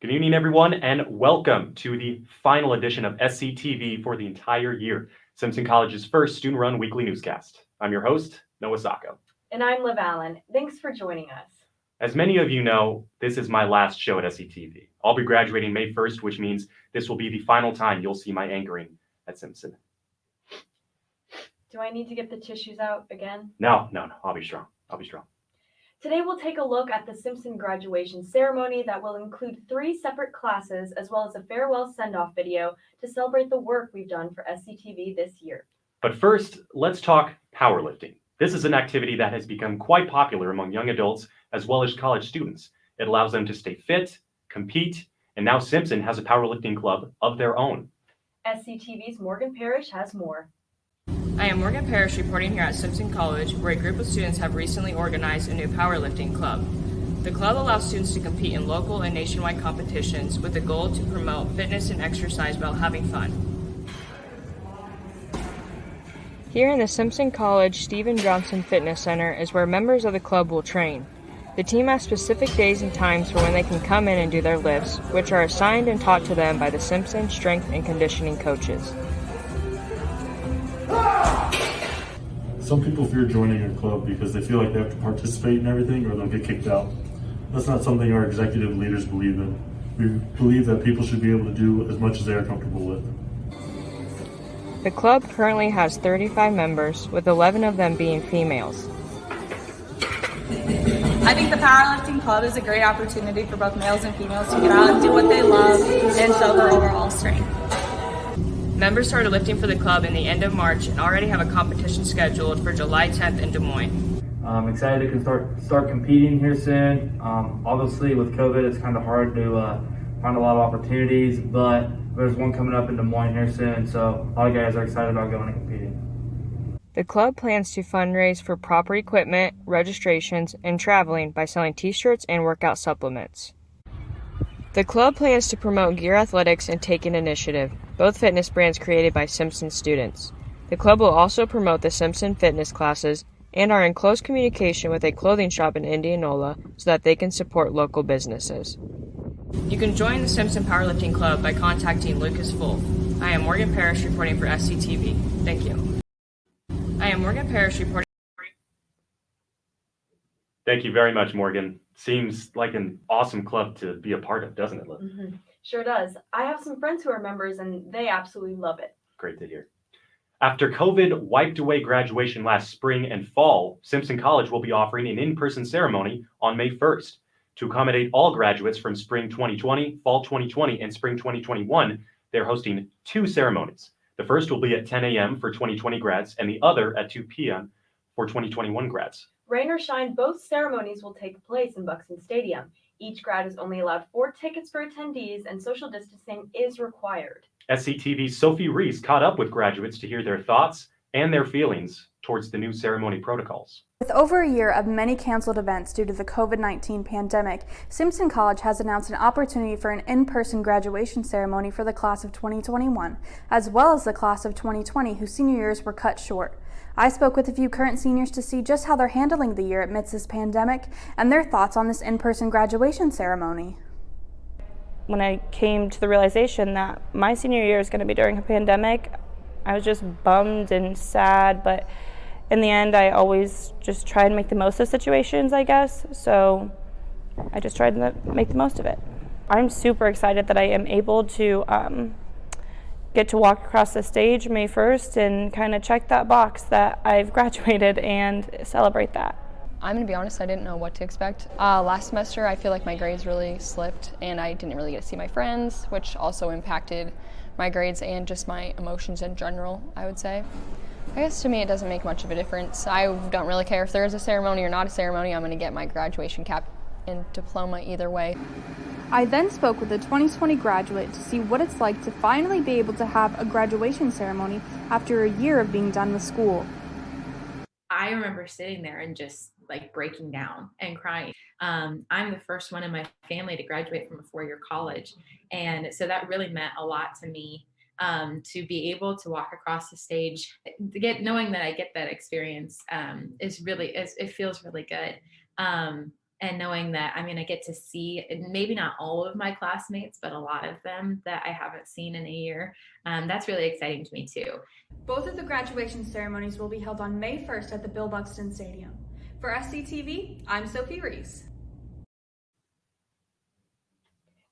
Good evening, everyone, and welcome to the final edition of SCTV for the entire year, Simpson College's first student-run weekly newscast. I'm your host, Noah Sacco. And I'm Liv Allen. Thanks for joining us. As many of you know, this is my last show at SCTV. I'll be graduating May 1st, which means this will be the final time you'll see my anchoring at Simpson. Do I need to get the tissues out again? No, I'll be strong. Today we'll take a look at the Simpson graduation ceremony that will include 3 separate classes as well as a farewell send-off video to celebrate the work we've done for SCTV this year. But first, let's talk powerlifting. This is an activity that has become quite popular among young adults as well as college students. It allows them to stay fit, compete, and now Simpson has a powerlifting club of their own. SCTV's Morgan Parrish has more. I am Morgan Parrish reporting here at Simpson College, where a group of students have recently organized a new powerlifting club. The club allows students to compete in local and nationwide competitions with the goal to promote fitness and exercise while having fun. Here in the Simpson College Stephen Johnson Fitness Center is where members of the club will train. The team has specific days and times for when they can come in and do their lifts, which are assigned and taught to them by the Simpson strength and conditioning coaches. Some people fear joining a club because they feel like they have to participate in everything or they'll get kicked out. That's not something our executive leaders believe in. We believe that people should be able to do as much as they are comfortable with. The club currently has 35 members, with 11 of them being females. I think the Powerlifting Club is a great opportunity for both males and females to get out and do what they love and show their overall strength. Members started lifting for the club in the end of March and already have a competition scheduled for July 10th in Des Moines. I'm excited to start competing here soon. Obviously, with COVID, it's kind of hard to find a lot of opportunities, but there's one coming up in Des Moines here soon, so a lot of guys are excited about going and competing. The club plans to fundraise for proper equipment, registrations, and traveling by selling t-shirts and workout supplements. The club plans to promote gear athletics and take an initiative, both fitness brands created by Simpson students. The club will also promote the Simpson fitness classes and are in close communication with a clothing shop in Indianola so that they can support local businesses. You can join the Simpson Powerlifting Club by contacting Lucas Fulf. I am Morgan Parrish reporting for SCTV. Thank you. I am Morgan Parrish reporting. Thank you very much, Morgan. Seems like an awesome club to be a part of, doesn't it, Liv? Mm-hmm. Sure does. I have some friends who are members and they absolutely love it. Great to hear. After COVID wiped away graduation last spring and fall, Simpson College will be offering an in-person ceremony on May 1st. To accommodate all graduates from spring 2020, fall 2020, and spring 2021, they're hosting 2 ceremonies. The first will be at 10 a.m. for 2020 grads and the other at 2 p.m. for 2021 grads. Rain or shine, both ceremonies will take place in Buxton Stadium. Each grad is only allowed 4 tickets for attendees and social distancing is required. SCTV's Sophie Reese caught up with graduates to hear their thoughts and their feelings towards the new ceremony protocols. With over a year of many canceled events due to the COVID-19 pandemic, Simpson College has announced an opportunity for an in-person graduation ceremony for the class of 2021, as well as the class of 2020 whose senior years were cut short. I spoke with a few current seniors to see just how they're handling the year amidst this pandemic and their thoughts on this in-person graduation ceremony. When I came to the realization that my senior year is going to be during a pandemic, I was just bummed and sad, but in the end, I always just try and make the most of situations, I guess, so I just tried to make the most of it. I'm super excited that I am able to get to walk across the stage May 1st and kind of check that box that I've graduated and celebrate that. I'm going to be honest, I didn't know what to expect. Last semester, I feel like my grades really slipped and I didn't really get to see my friends, which also impacted my grades and just my emotions in general, I would say. I guess to me it doesn't make much of a difference. I don't really care if there is a ceremony or not a ceremony. I'm going to get my graduation cap and diploma either way. I then spoke with a 2020 graduate to see what it's like to finally be able to have a graduation ceremony after a year of being done with school. I remember sitting there and just like breaking down and crying. I'm the first one in my family to graduate from a 4-year college. And so that really meant a lot to me, to be able to walk across the stage, knowing that I get that experience, it feels really good. and knowing that I'm going to get to see maybe not all of my classmates, but a lot of them that I haven't seen in a year. That's really exciting to me too. Both of the graduation ceremonies will be held on May 1st at the Bill Buxton Stadium. For SCTV, I'm Sophie Reese.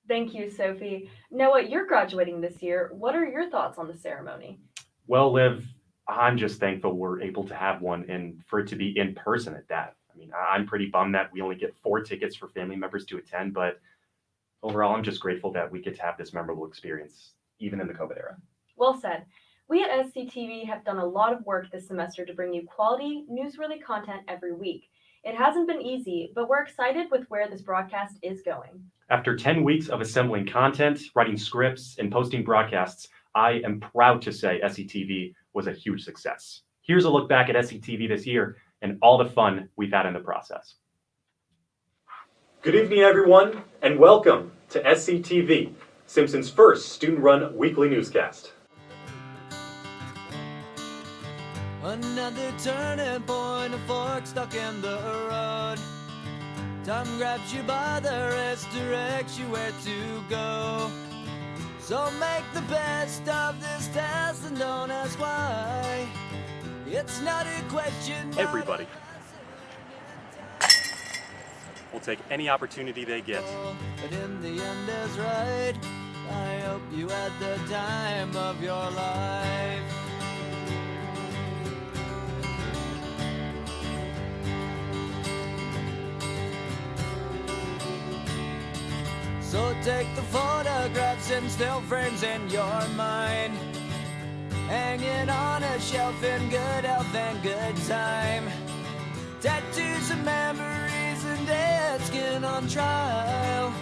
Thank you, Sophie. Noah, you're graduating this year. What are your thoughts on the ceremony? Well, Liv, I'm just thankful we're able to have one and for it to be in person at that. I mean, I'm pretty bummed that we only get 4 tickets for family members to attend, but overall, I'm just grateful that we get to have this memorable experience, even in the COVID era. Well said. We at SCTV have done a lot of work this semester to bring you quality, newsworthy content every week. It hasn't been easy, but we're excited with where this broadcast is going. After 10 weeks of assembling content, writing scripts, and posting broadcasts, I am proud to say SCTV was a huge success. Here's a look back at SCTV this year and all the fun we've had in the process. Good evening, everyone, and welcome to SCTV, Simpson's first student-run weekly newscast. Another turning point, a fork stuck in the road. Time grabs you by the wrist, directs you where to go. So make the best of this test and don't ask why. It's not a question. Everybody will take any opportunity they get. But in the end is right. I hope you had the time of your life. So take the photographs and still frames in your mind, hanging on a shelf in good health and good time. Tattoos and memories and dead skin on trial.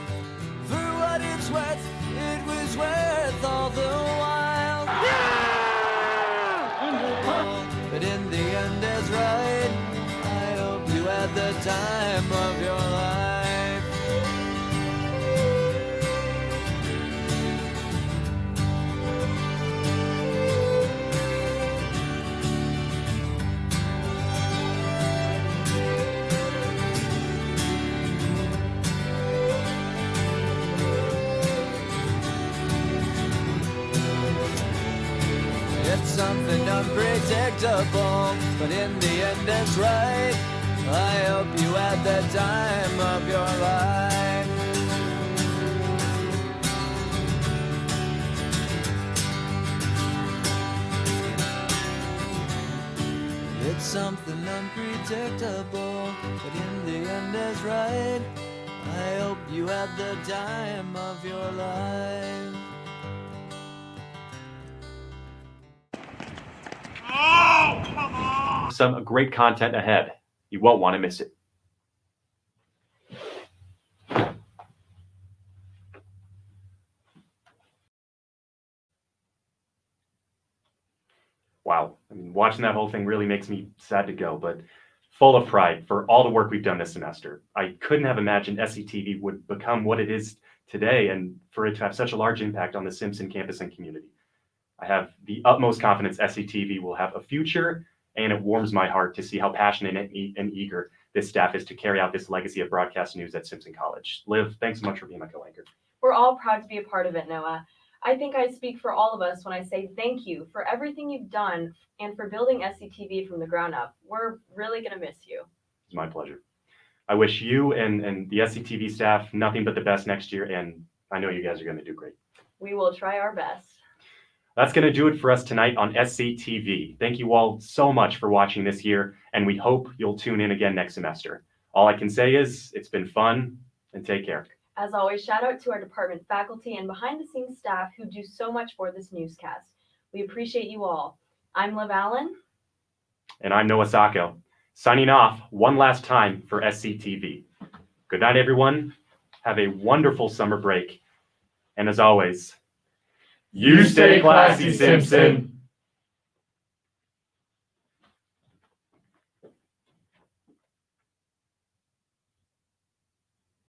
For what it's worth, it was worth all the while. Yeah! But in the end is right. I hope you had the time of your life. It's something unpredictable, but in the end it's right. I hope you had the time of your life. It's something unpredictable, but in the end it's right. I hope you had the time of your life. Some great content ahead. You won't want to miss it. Wow. I mean, watching that whole thing really makes me sad to go, but full of pride for all the work we've done this semester. I couldn't have imagined SCTV would become what it is today and for it to have such a large impact on the Simpson campus and community. I have the utmost confidence SCTV will have a future, and it warms my heart to see how passionate and eager this staff is to carry out this legacy of broadcast news at Simpson College. Liv, thanks so much for being my co-anchor. We're all proud to be a part of it, Noah. I think I speak for all of us when I say thank you for everything you've done and for building SCTV from the ground up. We're really going to miss you. It's my pleasure. I wish you and the SCTV staff nothing but the best next year, and I know you guys are going to do great. We will try our best. That's going to do it for us tonight on SCTV. Thank you all so much for watching this year, and we hope you'll tune in again next semester. All I can say is it's been fun, and take care. As always, shout out to our department faculty and behind-the-scenes staff who do so much for this newscast. We appreciate you all. I'm Liv Allen. And I'm Noah Sacco, signing off one last time for SCTV. Good night, everyone. Have a wonderful summer break. And as always, you stay classy, Simpson.